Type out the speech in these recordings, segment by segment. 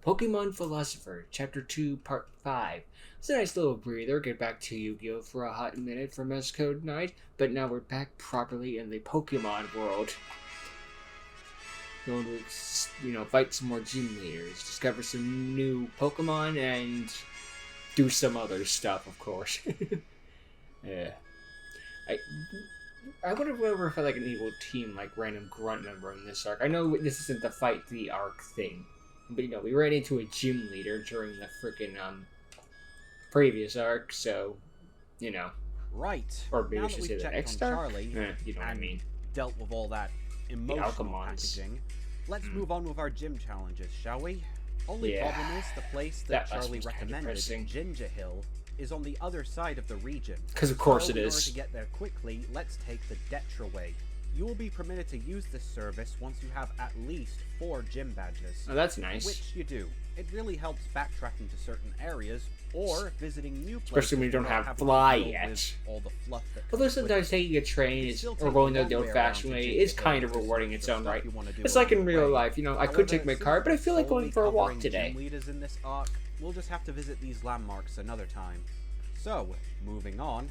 Pokemon Philosopher, Chapter 2, Part 5. It's a nice little breather. Get back to Yu-Gi-Oh! For a hot minute from S Code Night, but now we're back properly in the Pokemon world. Going to, fight some more gym leaders, discover some new Pokemon, and do some other stuff, of course. Yeah. I would have ever felt like an evil team, like random grunt member in this arc. I know this isn't the fight the arc thing, but we ran into a gym leader during the freaking previous arc, so Right. Or maybe now I should say the checked next on arc. Charlie You know what I mean? Dealt with all that emotional Alchemons. packaging. Let's move on with our gym challenges, shall we? Only problem is the place that Charlie recommended, Ginger Hill, is on the other side of the region. Because of course so it in is. order to get there quickly, let's take the Detra way. You will be permitted to use this service once you have at least 4 gym badges. Oh, that's nice. Which you do. It really helps backtracking to certain areas, or visiting new places. Especially when you don't have Fly yet. All the fluff that Although sometimes taking a train or going the old-fashioned way is kind of rewarding in its own right. It's like in real life, I could take my car, but I feel like going for a walk today. Leaders in this arc, we'll just have to visit these landmarks another time. So, moving on.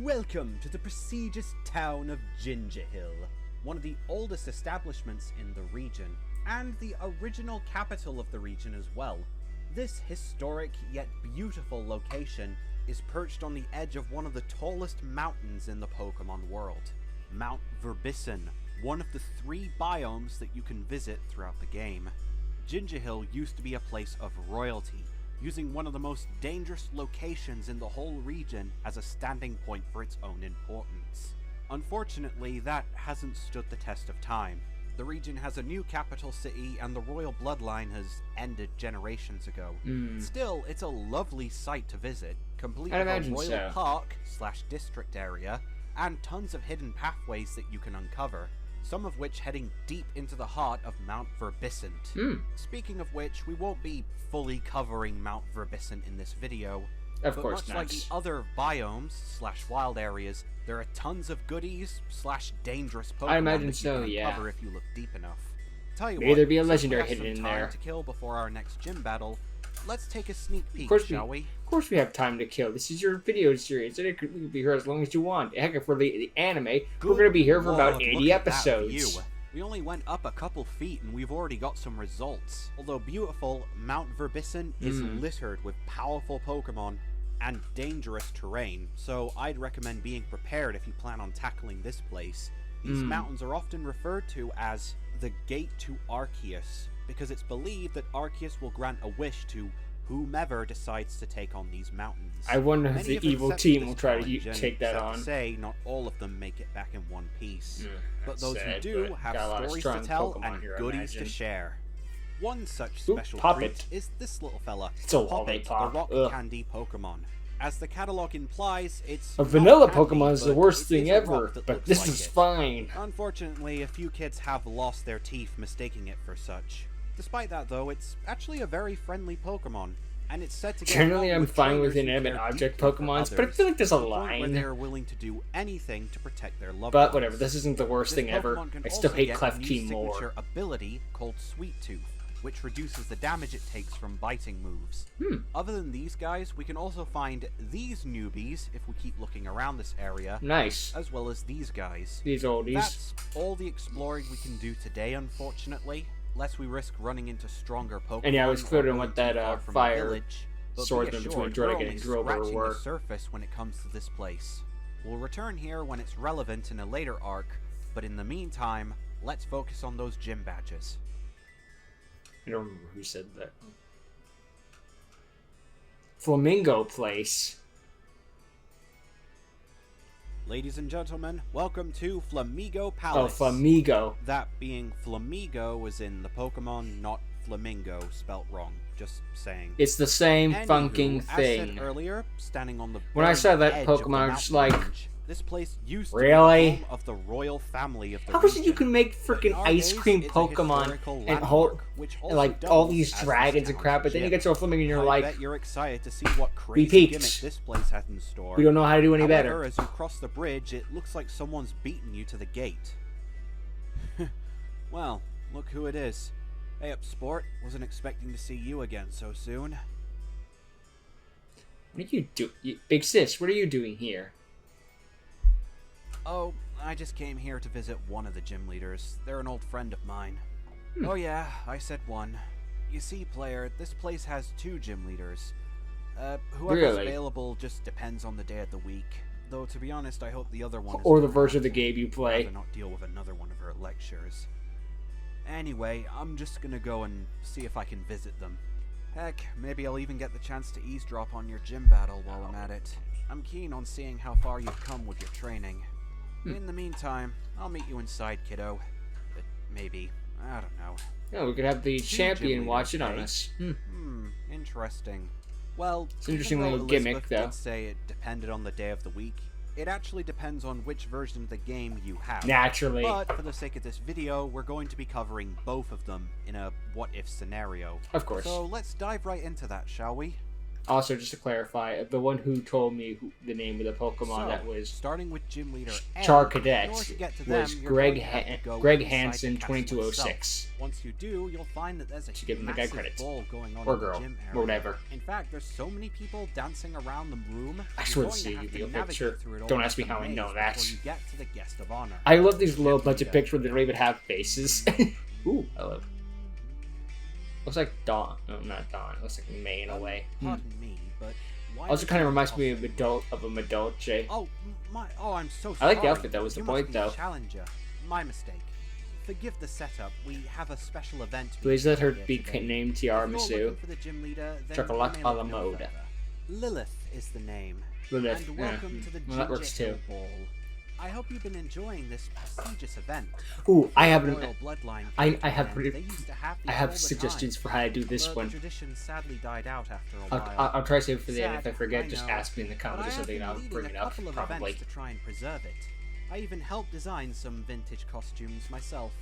Welcome to the prestigious town of Ginger Hill, one of the oldest establishments in the region, and the original capital of the region as well. This historic yet beautiful location is perched on the edge of one of the tallest mountains in the Pokemon world, Mount Verbissen, one of the 3 biomes that you can visit throughout the game. Ginger Hill used to be a place of royalty, using one of the most dangerous locations in the whole region as a standing point for its own importance. Unfortunately, that hasn't stood the test of time. The region has a new capital city, and the royal bloodline has ended generations ago. Still, it's a lovely site to visit, complete with a royal park/district area, and tons of hidden pathways that you can uncover, some of which heading deep into the heart of Mount Verbissen. Speaking of which, we won't be fully covering Mount Verbissen in this video, Of course much not. like the other biomes/wild areas, there are tons of goodies/dangerous Pokemon I imagine that you so, can yeah. uncover if you look deep enough. Tell you Maybe what, there'd be a since we legendary have hidden some in time there. to kill before our next gym battle, let's take a sneak peek, shall we? Of course we have time to kill. This is your video series, and we can be here as long as you want. Heck, if we're the anime, we're going to be here for about 80 episodes. We only went up a couple feet and we've already got some results. Although beautiful, Mount Verbissen is littered with powerful Pokemon and dangerous terrain, so I'd recommend being prepared if you plan on tackling this place. These mountains are often referred to as the Gate to Arceus, because it's believed that Arceus will grant a wish to whomever decides to take on these mountains. I wonder if Many the evil accepted team this will try to challenge, take that and on. sad to say, not all of them make it back in one piece. But That's those sad, who do but have got a lot of stories strong to tell Pokemon and here, I goodies to imagine. share. One such Ooh, special Poppet. treat is this little fella, It's a Poppet, the lollipop. rock Ugh. candy Pokemon. As the catalog implies, it's A not vanilla candy, Pokemon is the but worst it thing is a rock ever, that but looks this like is it. fine. Unfortunately, a few kids have lost their teeth mistaking it for such. Despite that though, it's actually a very friendly Pokemon, and it's said to get Generally, along I'm with fine with trainers who inanimate care object deeply for Pokemons, but I others, feel like there's a to the point where line. they're willing to do anything to protect their loved But ones. whatever, this isn't the worst This thing ever. Pokemon can I still also hate get a Klefki new more. signature ability called Sweet Tooth, which reduces the damage it takes from biting moves. Other than these guys, we can also find these newbies if we keep looking around this area, Nice. as well as these guys. These oldies. That's all the exploring we can do today, unfortunately, lest we risk running into stronger Pokemon. And yeah, I was or clear on going what too that, far from the fire village. But be swordsman assured, between we're Dragon only and Drover scratching were. the surface when it comes to this place. We'll return here when it's relevant in a later arc, but in the meantime, let's focus on those gym badges. I don't remember who said that. Flamingo Place. Ladies and gentlemen, welcome to Flamigo Oh, Palace. Flamigo. That being Flamigo was in the Pokemon, not Flamingo, spelt wrong. Just saying. It's the same Anywho, funking as thing. said earlier, standing on the When I very saw that edge of the Pokemon, I was just mountain like, range, This place used to Really? be the home of the royal family of the How is it you region. can make freaking ice cream Pokemon and hold and like all these dragons and crap, but then you get to a flipping and you're like, bet you're excited to see what we crazy gimmick peaked. this place has in store. We don't know how to do any However, better. as you cross the bridge, it looks like someone's beaten you to the gate. Well, look who it is. Hey up, sport. Wasn't expecting to see you again so soon. What are you do, big sis? What are you doing here? Oh, I just came here to visit one of the gym leaders. They're an old friend of mine. Oh yeah, I said one. You see, player, this place has 2 gym leaders. Whoever's Really? available just depends on the day of the week. Though, to be honest, I hope the other one Or isn't the version of the around. game you play. I'd rather not deal with another one of her lectures. Anyway, I'm just gonna go and see if I can visit them. Heck, maybe I'll even get the chance to eavesdrop on your gym battle while I'm at it. I'm keen on seeing how far you've come with your training. In the meantime, I'll meet you inside, kiddo. But maybe, I don't know. Yeah, we could have the 2 champion gym watch it leaders, on eh? us. Interesting. Well, It's an interesting even though little gimmick, Elizabeth though. did say it depended on the day of the week, it actually depends on which version of the game you have. Naturally. But for the sake of this video, we're going to be covering both of them in a what-if scenario. Of course. So let's dive right into that, shall we? Also, just to clarify, the one who told me the name of the Pokemon So, that was starting with gym leader M, Charcadet in order to get to them, was you're Greg going to have to go Greg inside the Hansen castle 2206. itself. Once you do, you'll find that there's a Should give him the guy massive credits. ball going on Or in the girl. gym Or area. whatever. In fact, there's so many people dancing around the room. I you're just want going to see have a to video navigate picture. through it all Don't like ask me a how I maze know that. before you get to the guest of honor. I love these little bunch of leader. pictures that don't even have faces. Ooh, hello. Looks like Dawn. No, not Dawn. It looks like May in a way. Pardon me, but why Also does kind of it reminds me cost of a Madolche. Oh, I'm so I sorry. like the outfit, though, was the You point, must be though. a challenger. My mistake. Forgive the setup. We have a special event. Please let her here be today. named If you're Tiramisu. looking for the gym leader, then Chocolat you may à la look no mode. further. Lilith is the name. Lilith, And yeah. welcome to the Well, that Ginger works Hill too. Ball. I hope you've been enjoying this prestigious event. Ooh, I have Royal an, bloodline I came have from them. pretty- They used to have I these have all the suggestions time, for how to do this but one. the tradition sadly died out after a while. I'll try to save it for the end. If I Sad, forget, I just know. ask me in the But comments I or have something, been and I'll leading bring a it up, couple of probably. events to try and preserve it. I even helped design some vintage costumes myself.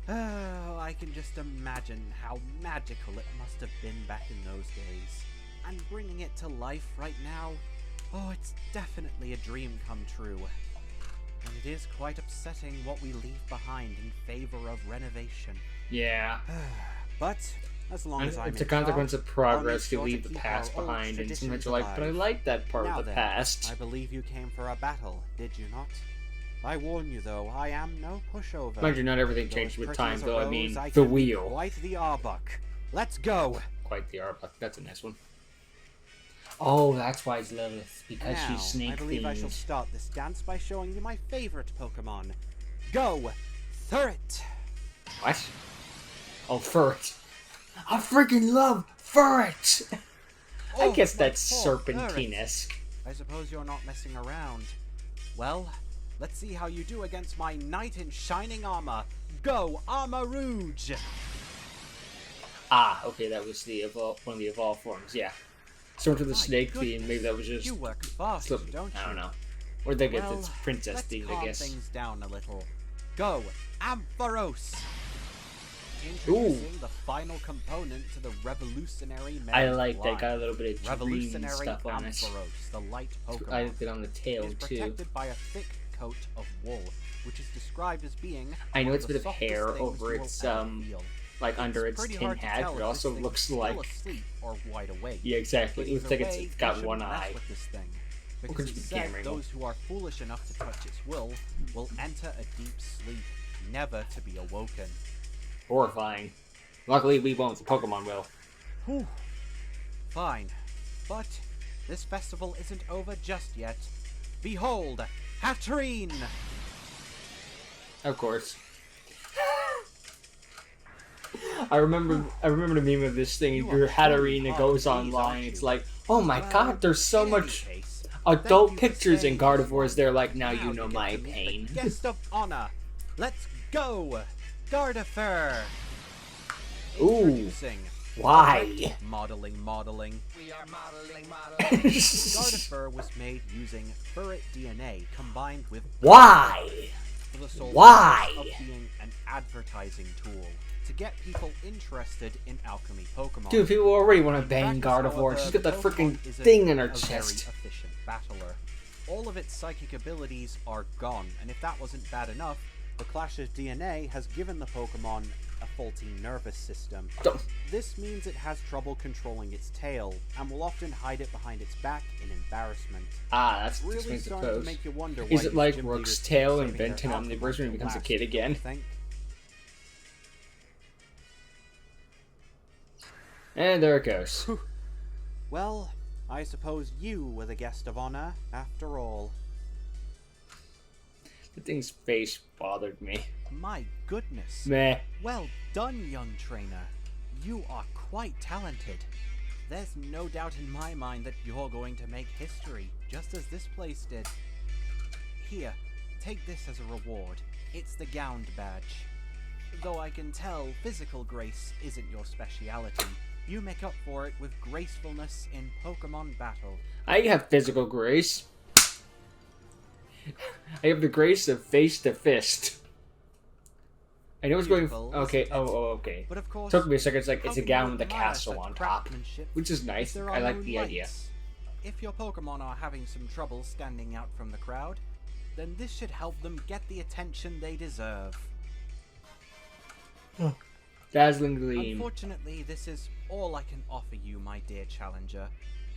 Oh, I can just imagine how magical it must have been back in those days. And bringing it to life right now, oh, it's definitely a dream come true. And it is quite upsetting what we leave behind in favor of renovation. Yeah. But as long as I'm It's a in consequence charge, of progress I'll to make sure leave the keep past our old behind, and traditions sometimes you're like, but I alive. like that part Now of the then, past. I believe you came for a battle, did you not? I warn you though, I am no pushover. Mind you, not everything Though changed as with pretty time, as a though. I rose, mean, I the can be wheel. Quite the Arbuck. Let's go. Quite the Arbuck. That's a nice one. Oh, that's why it's Lilith, because Now, she's snake I believe I shall themed. start this dance by showing you my favorite Pokemon. Go, Thurret. What? Oh, Furret. I freaking love Furret! I Oh, guess my that's poor serpentine-esque. I suppose you're not messing around. Well, let's see how you do against my knight in shining armor. Go, Armor Rouge! Ah, okay, that was the one of the evolved forms, yeah. So into the My snake goodness, theme, maybe that was just You work fast, slip. don't you? I don't know. Or they get Well, this princess let's theme, I calm guess. things down a little. Go, Ampharos! Introducing the final component to the revolutionary I Merit like that. line. Got a little bit of dream Revolutionary stuff on it. Ampharos, the light Pokemon. I did on the tail is too. protected by a thick coat of wool, which is described as being I know one it's of a the bit of softest hair things over you will its ever feel. like under It's its pretty tin hard to hat, tell but it if also this thing looks is like still asleep or wide awake. yeah, exactly. But It looks either like way, it's got you one shouldn't mess eye. with this thing, could because just it's be said camera those who are foolish enough to touch its will enter a deep sleep, never to be awoken. Horrifying. Luckily, we won't. The Pokemon will. Whew. Fine. But this festival isn't over just yet. Behold, Hatterene! Of course. I remember the meme of this thing. You Your are Hatterene, fully it goes hard to please, online. aren't It's you? like, oh my Well, god, there's so in any much case, adult thank you for pictures in staying Gardevoirs. this They're long. like, now you know get my to meet the pain. Guest of honor. Let's go, Gardevoir. Ooh. Introducing Why? Modeling. We are modeling. Gardevoir was made using ferret DNA combined with Why? for the sole Why? purpose of being an advertising tool to get people interested in alchemy Pokemon. Dude, people already want to In bang practice, Gardevoir. however, She's got that Pokemon freaking is thing in her a very chest. efficient battler. All of its psychic abilities are gone, and if that wasn't bad enough, the clash of DNA has given the Pokemon a faulty nervous system. This means it has trouble controlling its tail, and will often hide it behind its back in embarrassment. Ah, that's Really explains the starting to pose. make you wonder why Is it these like gym Rook's leaders keep tail in saving their Benton Alpha Omniverse when he to becomes a last, kid don't again? you think? And there it goes. Well, I suppose you were the guest of honor, after all. The thing's face bothered me. My goodness. Meh. Well done, young trainer. You are quite talented. There's no doubt in my mind that you're going to make history, just as this place did. Here, take this as a reward. It's the Gound badge. Though I can tell physical grace isn't your speciality, you make up for it with gracefulness in Pokemon battle. I have physical grace. I have the grace of face to fist. I know it's going. Beautiful, Okay. isn't it? Okay. But of course, Took me a second. It's like how it's a can gown you with a admire castle such on top, craftsmanship which is if nice. there I are like no the idea. lights? If your Pokemon are having some trouble standing out from the crowd, then this should help them get the attention they deserve. Dazzling gleam. Unfortunately, this is all I can offer you, my dear challenger,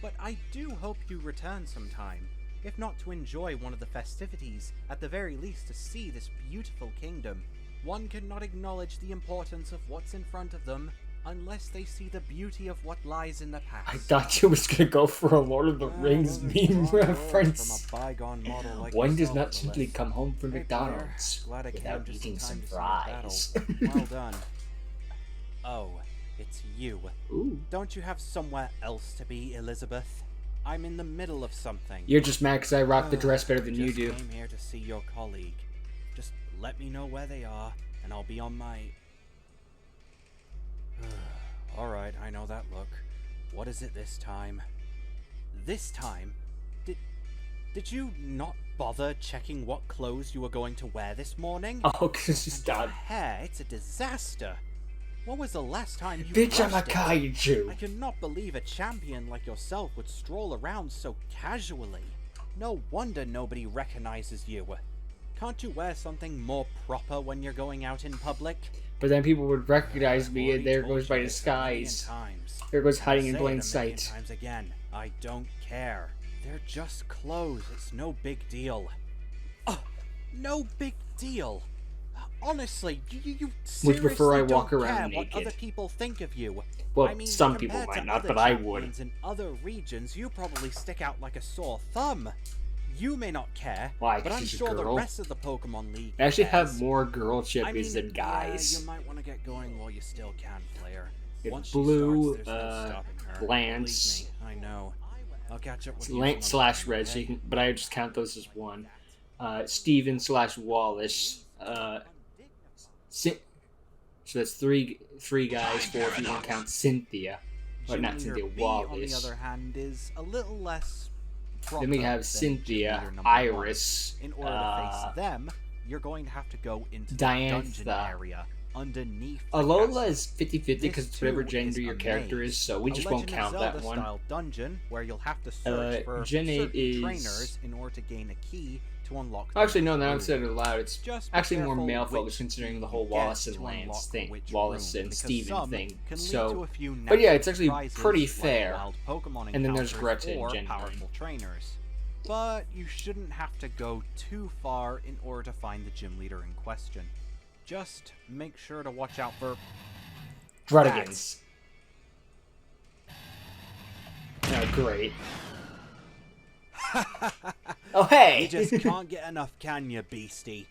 but I do hope you return sometime, if not to enjoy one of the festivities, at the very least to see this beautiful kingdom. One cannot acknowledge the importance of what's in front of them unless they see the beauty of what lies in the past. I thought you was gonna go for a Lord of the Rings meme reference. From a bygone model like One does yourself, not simply Lilith. come home from Hey, McDonald's player. Glad I came without just in eating time some to see your fries. battle. Well done. Oh, it's you. Ooh. Don't you have somewhere else to be, Elizabeth? I'm in the middle of something. You're just mad because I rock the dress better than you Just do. came here to see your colleague. Just let me know where they are, and I'll be on my... Alright, I know that look. What is it this time? This time? Did you not bother checking what clothes you were going to wear this morning? Oh, because you And your stopped. hair, it's a disaster. When was the last time you Bitch, I'm a brushed it? kaiju. I cannot believe a champion like yourself would stroll around so casually. No wonder nobody recognizes you. Can't you wear something more proper when you're going out in public? But then people would recognize me, and Already there told goes my you this a million disguise. times. There goes I'll hiding in say plain it a million sight. times again. I don't care. They're just clothes. It's no big deal. No big deal. Honestly, you Would you prefer I seriously walk don't around care what naked? other people think of you. Well, I mean, some people compared might to not, other but I would. champions in other regions, you probably stick out like a sore thumb. You may not care, Why, but 'cause I'm she's a sure the girl? rest of the Pokemon League I actually cares. have more girl I chippies mean, than guys. Yeah, you might want to get going while you still can, player. Get Once Blue, she starts, there's no stopping her. Lance. Believe me, I know. I'll catch up with you Lance some other slash time, Red, so okay? you can, but I just count those as one. Steven slash Wallace. So that's three guys, four if you don't count Cynthia. But Gym not Leader Cynthia, B, on the Wallace. other hand, is a little less Then we proper have than Cynthia, Gym Leader number Iris, one. In order to face them, you're going to have to go into the dungeon Diantha. area underneath the Alola castle. is 50-50 because This, it's whatever too, gender is your a character maze. is, so we A just won't Legend of count that Zelda one. style dungeon where you'll have to search for Gen 8 certain is... trainers in order to gain a key to unlock the Actually, no, next now I've room. said it aloud. It's Just be actually more careful male which focused considering the key whole you Wallace get and to Lance unlock thing. which Wallace room, and because Steven some thing. can lead to So, a few but yeah, natural it's actually surprises, pretty like fair. wild Pokemon And then there's encounters Greta and or Gen 9. powerful trainers. But you shouldn't have to go too far in order to find the gym leader in question. Just make sure to watch out for Drudigans. Oh, great. Oh, hey! You just can't get enough, can you, beastie?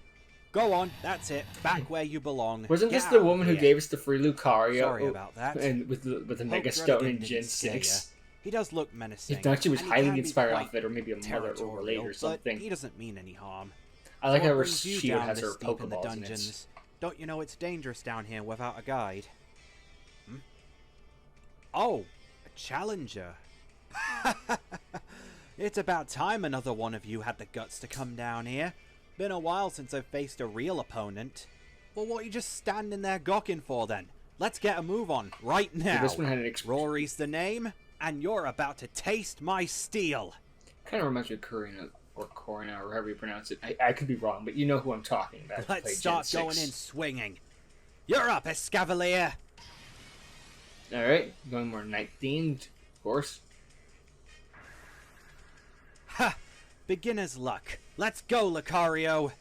Go on, that's it. Back where you belong. Wasn't Get this the out of woman who here. gave us the free Lucario? Sorry about that. And with the Mega Hope Stone Druddigan in Gen didn't scare 6. ya. He does look menacing. If not, she was and he highly can be inspired quite off it, or maybe a mother overlaid or but something. he doesn't mean any harm. I like So how what her brings you shield down has her this deep in the Pokeballs in it. dungeons? Don't you know it's dangerous down here without a guide? Oh, a challenger. It's about time another one of you had the guts to come down here. Been a while since I've faced a real opponent. Well, what are you just standing there gawking for then? Let's get a move on right now. So this one had an Rory's the name, and you're about to taste my steel. Kind of reminds me of Corina or however you pronounce it. I could be wrong, but you know who I'm talking about. Let's start going in swinging. You're up, Escavalier. Alright, going more night themed, of course. Ha! Beginner's luck. Let's go, Lucario.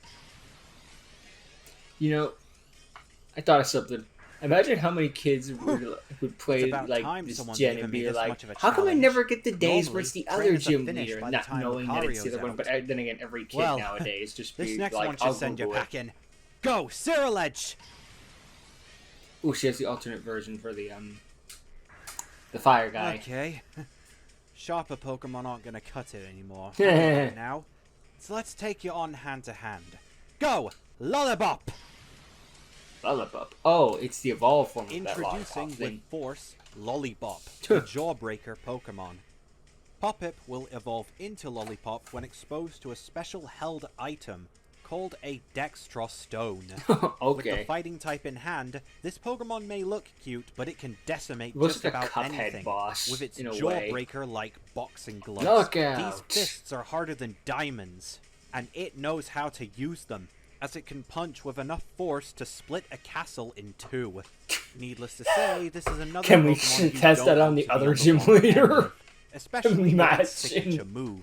You know, I thought of something. Imagine how many kids would play like this gen and be like, how come I never get the days where it's the other gym leader, not knowing that it's the other one? But then again, every kid nowadays just be this next like, one should send you back in. Go, Cyril Edge. Ooh, she has the alternate version for the fire guy. Okay. Sharper Pokemon aren't gonna cut it anymore. Now, so let's take you on hand to hand. Go, Lollipop. Lollipop. Oh, it's the evolved form of that Introducing Lollipop with force, Lollipop, the Jawbreaker Pokemon. Poppip will evolve into Lollipop when exposed to a special held item called a Dextros Stone. Okay. With the fighting type in hand, this Pokemon may look cute, but it can decimate Looks just like a about Cuphead anything boss, with its in a Jawbreaker-like boxing gloves. Look out. These fists are harder than diamonds, and it knows how to use them, as it can punch with enough force to split a castle in two. Needless to say, this is another Can we Pokemon you test that don't on want the to be other on the gym wrong end leader? with, especially with its Imagine. signature move.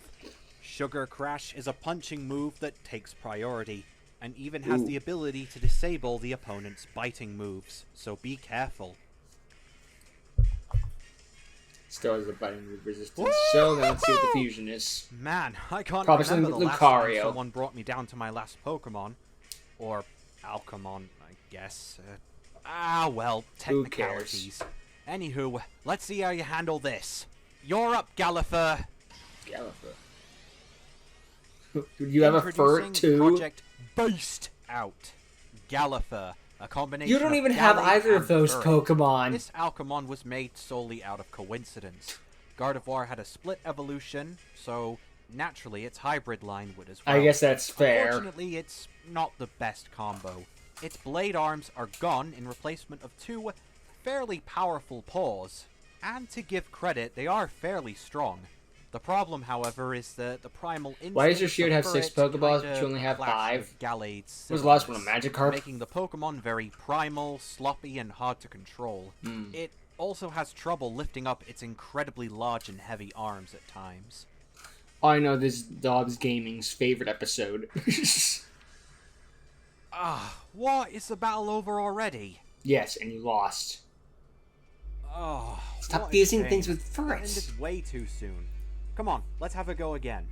Sugar Crash is a punching move that takes priority, and even has the ability to disable the opponent's biting moves, so be careful. Still has a biting move resistance. So then let's see what the fusion is. Man, I can't Probably remember something the with last time Lucario. someone brought me down to my last Pokemon. Or Alcamon, I guess. Well, Who cares? technicalities. Anywho, let's see how you handle this. You're up, Gallifrey. Gallifrey. Do you have a fur Introducing too? Project Beast out. Gallifrey, a combination You don't of even have Gallade either of and those Earth. Pokemon. This Alcamon was made solely out of coincidence. Gardevoir had a split evolution, so naturally its hybrid line would as well. I guess that's fair. Unfortunately, it's not the best combo. Its blade arms are gone in replacement of two fairly powerful paws, and to give credit, they are fairly strong. The problem, however, is that the primal instinct Why does your shield have 6 Pokeballs, but kinda you only have clash 5? with Gallade's What was the last one, a similarness, Magikarp? making the Pokemon very primal, sloppy, and hard to control. It also has trouble lifting up its incredibly large and heavy arms at times. I know this is Dobbs Gaming's favorite episode. What? Is the battle over already? Yes, and you lost. Oh, Stop what a fusing shame. things with That firsts. ended way too soon. Come on, let's have a go again.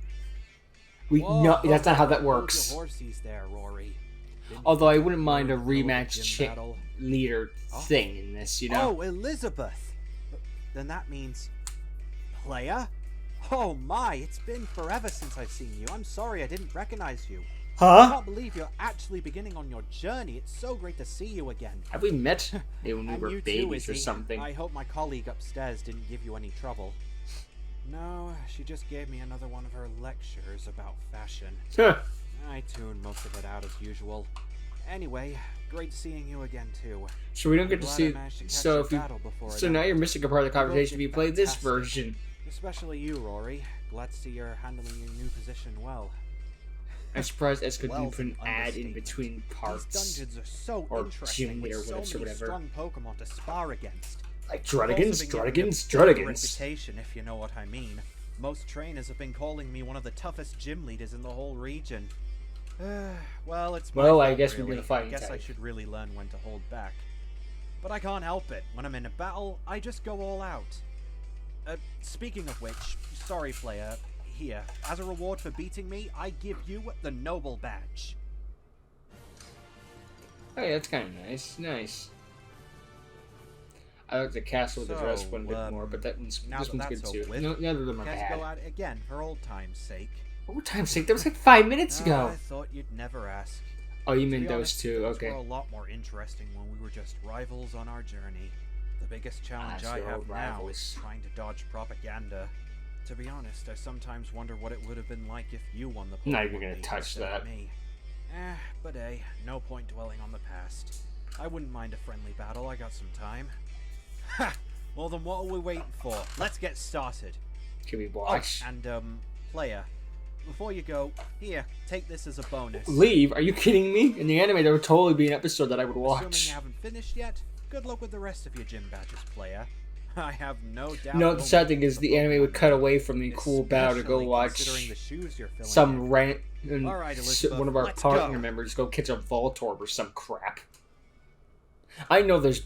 No, that's not how that Hold works. your horsies there, Rory. Didn't Although I think wouldn't you mind a were in the middle of rematch gym battle. leader thing in this, you know? Oh, Elizabeth! Then that means... Player? Oh my, it's been forever since I've seen you. I'm sorry I didn't recognize you. I Huh? can't believe you're actually beginning on your journey. It's so great to see you again. Have we met when we And were you babies too, or Izzy. something? I hope my colleague upstairs didn't give you any trouble. No, she just gave me another one of her lectures about fashion. I tuned most of it out as usual. Anyway, great seeing you again too. So we don't get to Glad I see. managed to catch So your if you, battle before I so now died. you're missing a part of the conversation. If you Both played this fantastic. version, Especially you, Rory. Glad to see you're handling your new position well. I'm surprised S could Well's put an an ad in understatement. between parts, These dungeons are so or interesting gym with leader, so whatever, many whatever. strong Pokemon to spar against. like I've also Druddigans, been getting a Druddigans, bit of a Druddigans. reputation, if you know what I mean. Most trainers have been calling me one of the toughest gym leaders in the whole region. Well, it's my Well, I fault, guess we're really. gonna fight I guess I type. should really learn when to hold back. But I can't help it. When I'm in a battle, I just go all out. Speaking of which, sorry, player. Here, as a reward for beating me, I give you the Noble Badge. Oh yeah, that's kind of nice. Nice. I like the castle with the dress one bit more, but that one's now this that one's good that's too. over with, No, none of them are Let's bad. go at it again for old time's sake. What time's sake? That was like 5 minutes ago. I thought you'd never ask. Oh, you To meant be those honest, two? things Okay. were a lot more interesting when we were just rivals on our journey. The biggest challenge I have now is trying to dodge propaganda. To be honest, I sometimes wonder what it would have been like if you won the Pokemon Not even gonna League touch instead of that. me. But hey, no point dwelling on the past. I wouldn't mind a friendly battle, I got some time. Ha! Well then what are we waiting for? Let's get started. Can we watch? Oh, and player, before you go, here, take this as a bonus. Leave? Are you kidding me? In the anime, there would totally be an episode that I would watch. Assuming you haven't finished yet, good luck with the rest of your gym badges, player. I have no doubt. No, the sad thing is the anime would cut away from the cool battle to go watch some random one of our partner members go catch a Voltorb or some crap. I know the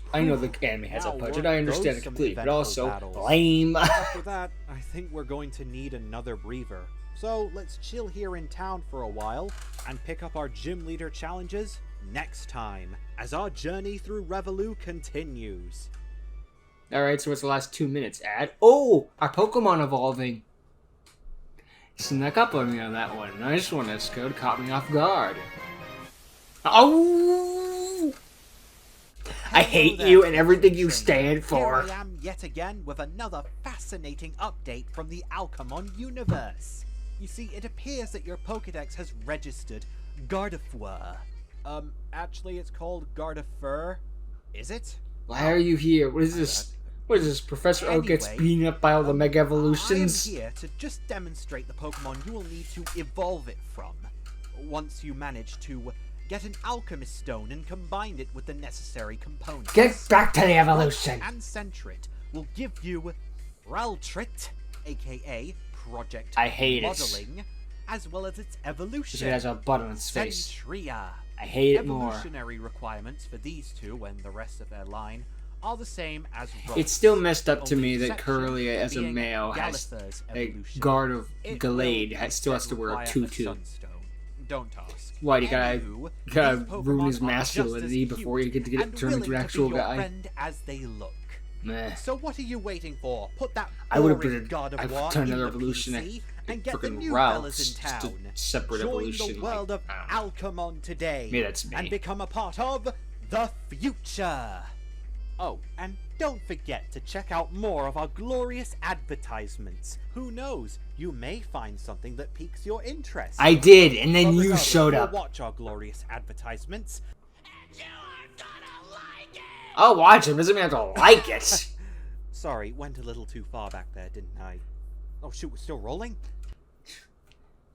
anime has a budget. I understand it completely, but also lame. After that, I think we're going to need another breather. So let's chill here in town for a while and pick up our gym leader challenges next time as our journey through Revolu continues. Alright, so what's the last 2 minutes at? Oh! Our Pokemon evolving! Snuck up on me on that one. Nice one, Escode. Caught me off guard. Oh! I hate you and everything you stand for. Here I am yet again with another fascinating update from the Alchemon universe. You see, it appears that your Pokedex has registered Gardevoir. Actually it's called Gardevoir. Is it? Why are you here? What is this? What is this? Professor Oak gets beaten up by all the Mega Evolutions? I am here to just demonstrate the Pokemon you will need to evolve it from. Once you manage to get an Alchemist Stone and combine it with the necessary components. Get back to the evolution! And Centrit will give you Raltrit, aka Project I hate Modeling, it. as well as its evolution. It has a butt on its face. Centria. I hate it more. Evolutionary requirements for these two and the rest of their line are the same as Rose. It's still messed up to me that Only Curly, exception as a being male, has Gallifrey's a evolution. guard of It Gallade, will still has to wear a require tutu. sunstone. Don't ask. Why, you Anywho, gotta these Pokemon ruin his are masculinity just as before you get to get and it turned into an willing to actual be your guy? friend as they look. Meh. So what are you waiting for? Put that I would have boring been. God of I've War done in another the evolution PC and at get the freaking new Ralph's. fellas in Just a town. separate Join evolution. the world like, of Alchemon today. Maybe that's me. And become a part of the future. Oh, and don't forget to check out more of our glorious advertisements. Who knows? You may find something that piques your interest. I did, and then But you regardless, showed we'll up. watch our glorious advertisements. And you are gonna like it! I'll watch it. Doesn't mean I have to like it. Sorry, went a little too far back there, didn't I? Oh shoot, we're still rolling?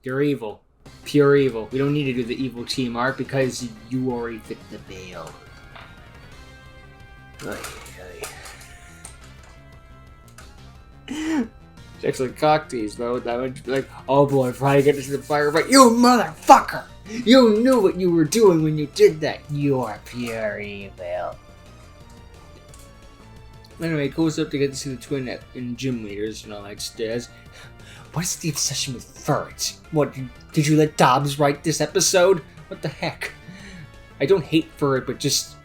You're evil. Pure evil. We don't need to do the evil team art because you already fit the bill. It's actually cock tease though. That would be like, oh boy, Friday get into the firefight. You motherfucker! You knew what you were doing when you did that. You are pure evil. Anyway, cool stuff to get to see the twin in gym leaders and all that jazz. What is the obsession with ferrets? What, did you let Dobbs write this episode? What the heck? I don't hate ferret, but just...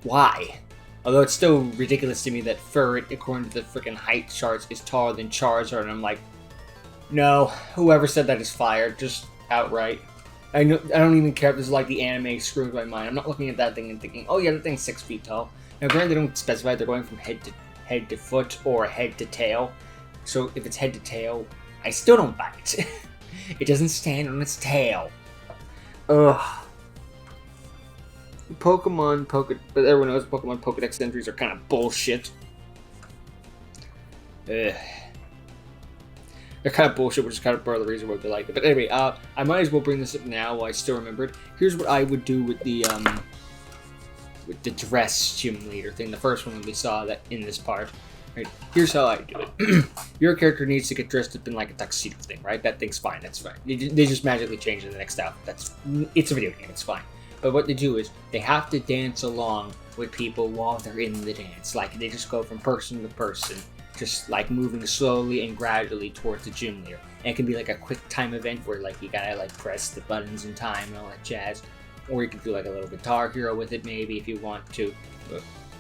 why? Although it's still ridiculous to me that ferret, according to the freaking height charts, is taller than Charizard, and I'm like, no, whoever said that is fired, just outright. I don't even care if this is like the anime screws my mind. I'm not looking at that thing and thinking, oh yeah, that thing's 6 feet tall. Now granted, they don't specify if they're going from head to foot or head to tail. So if it's head to tail, I still don't buy it. It doesn't stand on its tail. Ugh. But everyone knows Pokemon Pokedex entries are kind of bullshit. Ugh. They're kind of bullshit, which is kind of part of the reason why we like it. But anyway, I might as well bring this up now while I still remember it. Here's what I would do with the dress gym leader thing, the first one that we saw that in this part. Right, here's how I do it. Your character needs to get dressed up in like a tuxedo thing, right? That thing's fine, that's fine. They just magically change it to the next outfit. It's a video game, it's fine. But what they do is, they have to dance along with people while they're in the dance. Like, they just go from person to person, just like moving slowly and gradually towards the gym leader. And it can be like a quick time event where like you gotta like press the buttons in time and all that jazz. Or you can do like a little Guitar Hero with it maybe if you want to.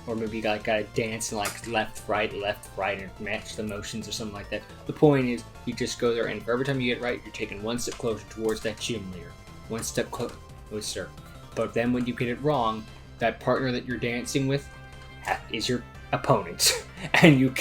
Or maybe you gotta dance and like left, right, and match the motions or something like that. The point is, you just go there and for every time you get right, you're taking one step closer towards that gym leader. One step closer. But then when you get it wrong, that partner that you're dancing with is your opponent, and you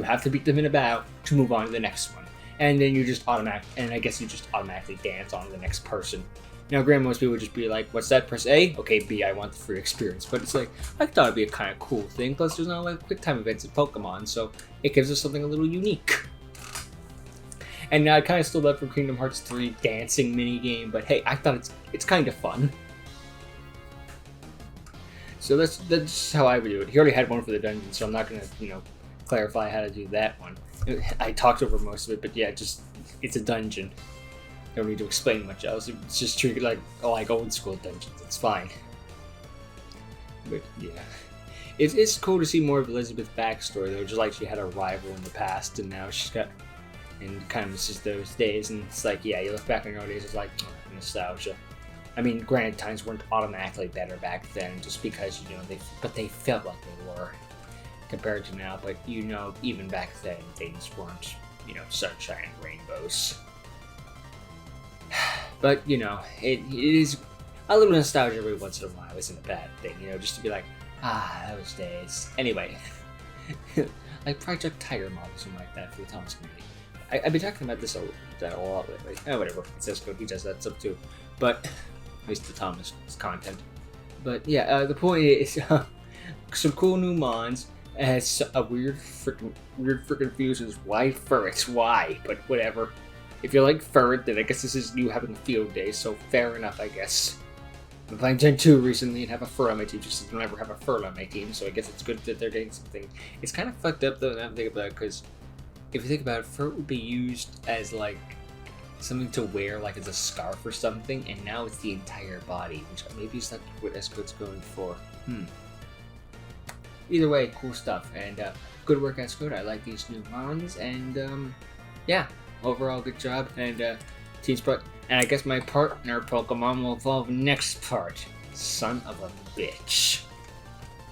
have to beat them in a battle to move on to the next one. And then you just automatically dance on to the next person. Now, granted, most people would just be like, what's that? Press A? Okay, B, I want the free experience. But it's like, I thought it'd be a kind of cool thing. Plus, there's not like quick time events in Pokemon, so it gives us something a little unique. And I kind of stole that from Kingdom Hearts 3 dancing minigame, but hey, I thought it's kind of fun. So that's how I would do it. He already had one for the dungeon, so I'm not going to, clarify how to do that one. I talked over most of it, but yeah, it's a dungeon. Don't need to explain much else. It's just treated like old school dungeons. It's fine. But yeah, it's cool to see more of Elizabeth's backstory though. Just like she had a rival in the past, and now she's got and kind of misses those days. And it's like, yeah, you look back on your days, it's like nostalgia. I mean, granted, times weren't automatically better back then, just because they felt like they were compared to now. But even back then, things weren't sunshine and rainbows. But, it is a little nostalgia every once in a while isn't a bad thing, just to be like, those days. Anyway, like Project Tiger Mob or something like that for the Thomas community. I've been talking about this a lot lately. Whatever, it's just good, he does that stuff too. But, at least the Thomas content. But yeah, the point is, some cool new mons. Has a weird freaking fuses. Why Furret? Why? But whatever. If you like Furret, then I guess this is you having a field day, so fair enough, I guess. I've been playing Gen 2 recently and have a fur on my team, just don't ever have a fur on my team, so I guess it's good that they're getting something. It's kind of fucked up, though, now I think about it, because if you think about it, fur would be used as, like, something to wear, like, as a scarf or something, and now it's the entire body, which maybe is not what Esco's going for. Either way, cool stuff, and good work, Esco. I like these new mons, and, yeah. Overall, good job, and Team Sprite. And I guess my partner Pokemon will evolve next part. Son of a bitch.